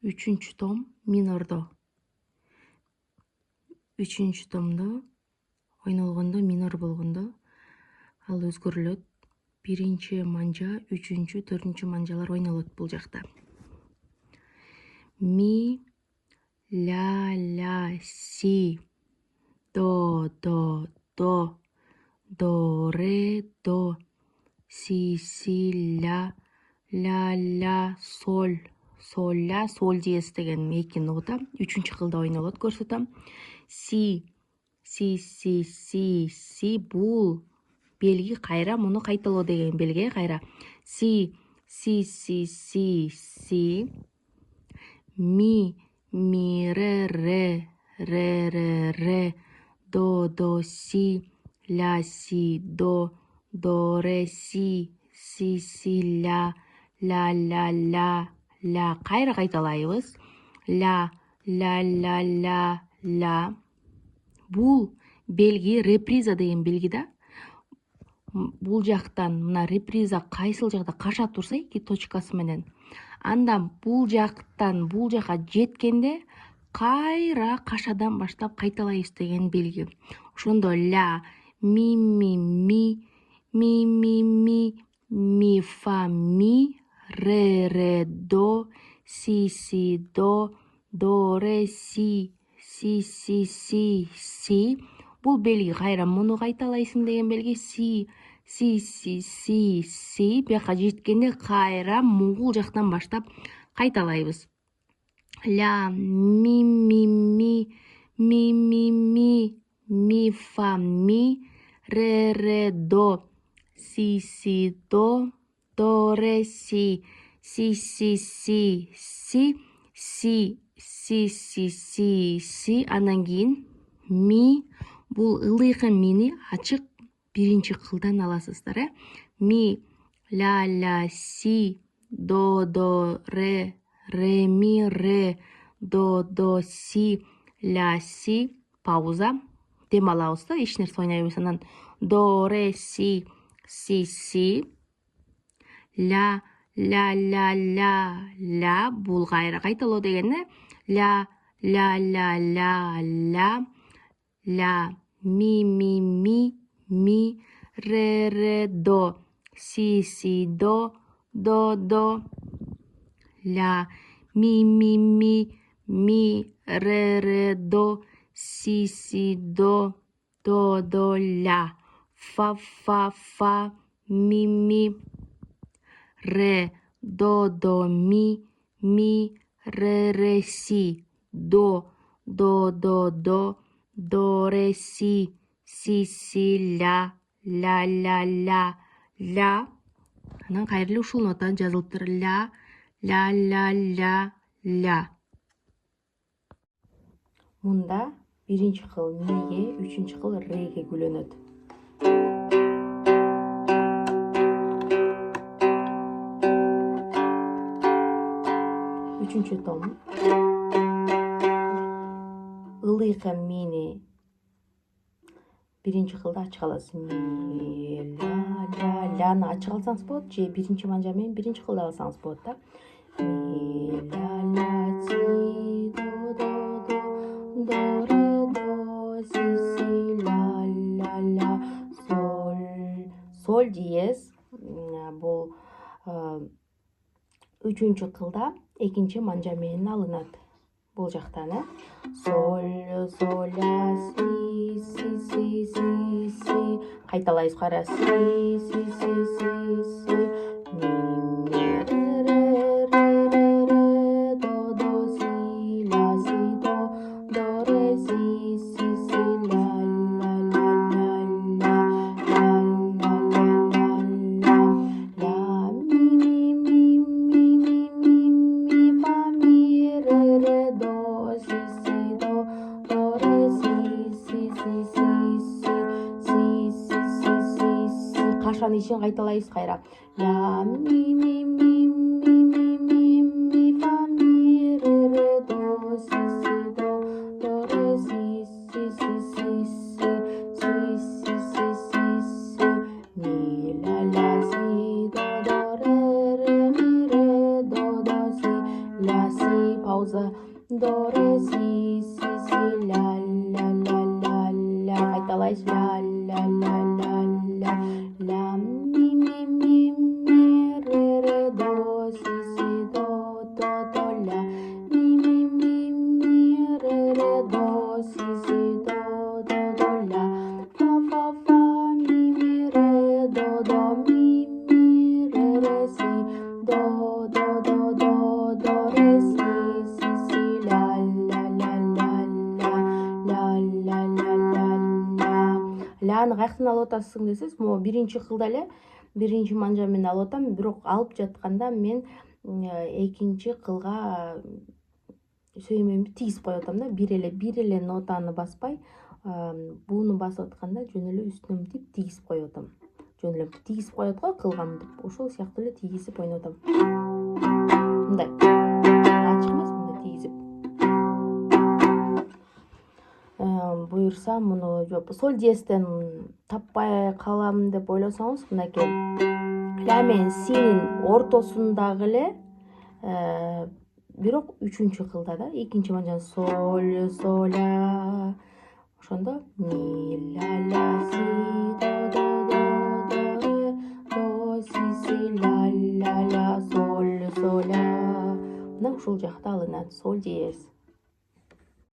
3 том минордо. 3 томдо ойнолгондо минор болгондо ал өзгөрүлөт. 1 манжа, 3, 4 манжалар ойнолот бул жакта. Ми, ля, си, до, до, ре, до, си, ля, соль, ля, соль диез деген эки нота 3-кылда ойнолот көрсөтөм. Си, бул белги кайра муну кайталоо деген белги кайра. Си. Ми, ре, до, си, ля, си, до, ре, си, ля, кайра кайталайбыз. Ля. Бул белги реприза деген белги да. Бул жактан мына реприза кайсыл жакта каша турса эки точкасы менен, анда бул жактан бул жака жеткенде кайра кашадан баштап кайталайбыз деген белги. Ошондо ля, ми, фа, ми, ре, до, си, до, ре, си, бул белги кайра муну кайталайсың деген белги. Си, бияка жеткенде кайра могул жактан баштап кайталайбыз. Ля, ми, фа, ми, ре, до, си, до, ре, си, андан кийин ми, бул ылдыйкы мини ачык 1-кылдан аласыздар. Ми, ля, си, до, ре, ми, ре, до, си, ля, си, пауза, дем алабыз да, эч нерсе ойнойбуз. Анан до, ре, си, ля, бул кайра кайталоо деген. Ля, ми, ре, до, си, до, ля, ми, ре, до, си, до, ля, фа, ми, ре, до, ми, ре, си, до, ре, си, ля. Анан кайра ушул нота жазылыптыр. Ля. Мында 1-кыл миге, 3-кыл реге гүлөнөт. Üçüncü том. Ылдыйкы мини 1-кылда ачык аласыз. Ми, ляны ачык алсаңыз болот, же 1 манжа менен 1-кылда алсаңыз болот да. Ми, ля, си, до, ре, до, си, ля, соль диез. Бул 3-кылда 2 манжа менен алынат. Бул жактан соль, ля, си, кайталайбыз кара. Си, ми, ре, до, си, ля, си, до, ре, си, ля, кашанын ишин кайталайбыз кайра. Ля, ми, фа, ми, ре, до, си, до, ре, си, ми, ля, си, до, ре, ми, ре, до, си, ля, си, пауза. за до ре си ля ля ля ля ля кайталайбыз ля ля ля ля ля ля ми ре до си до ля ми ре до си до ля фа ми ре до ми ре си до ре си ля ля ля ля ля ля ля ля ляны каяктан алып атасың десеңиз, могу биринчи кылда эле биринчи манжа менен алып атам, бирок алып жатканда мен экинчи кылга сөймөйүмдү тийгизип коюп атам да, бир эле нотаны баспай, буну басып атканда жөн эле үстүнөн мынтип тийгизип коюп атам. Жөн эле тийгизип коет го кылгамды, ошол сыяктуу эле тийгизип ойноп атам. Мындай ачык эмес, мындай тийгизип. Буюрса муну соль диезден таппай калам деп ойлосоңуз, мынакей ля менен синин ортосундагы эле, бирок үчүнчү кылда да, экинчи манжаны соль ля, ошондо ми ля ля си до си ля ля ля соль ля, мына ушул жакта алынат соль диез.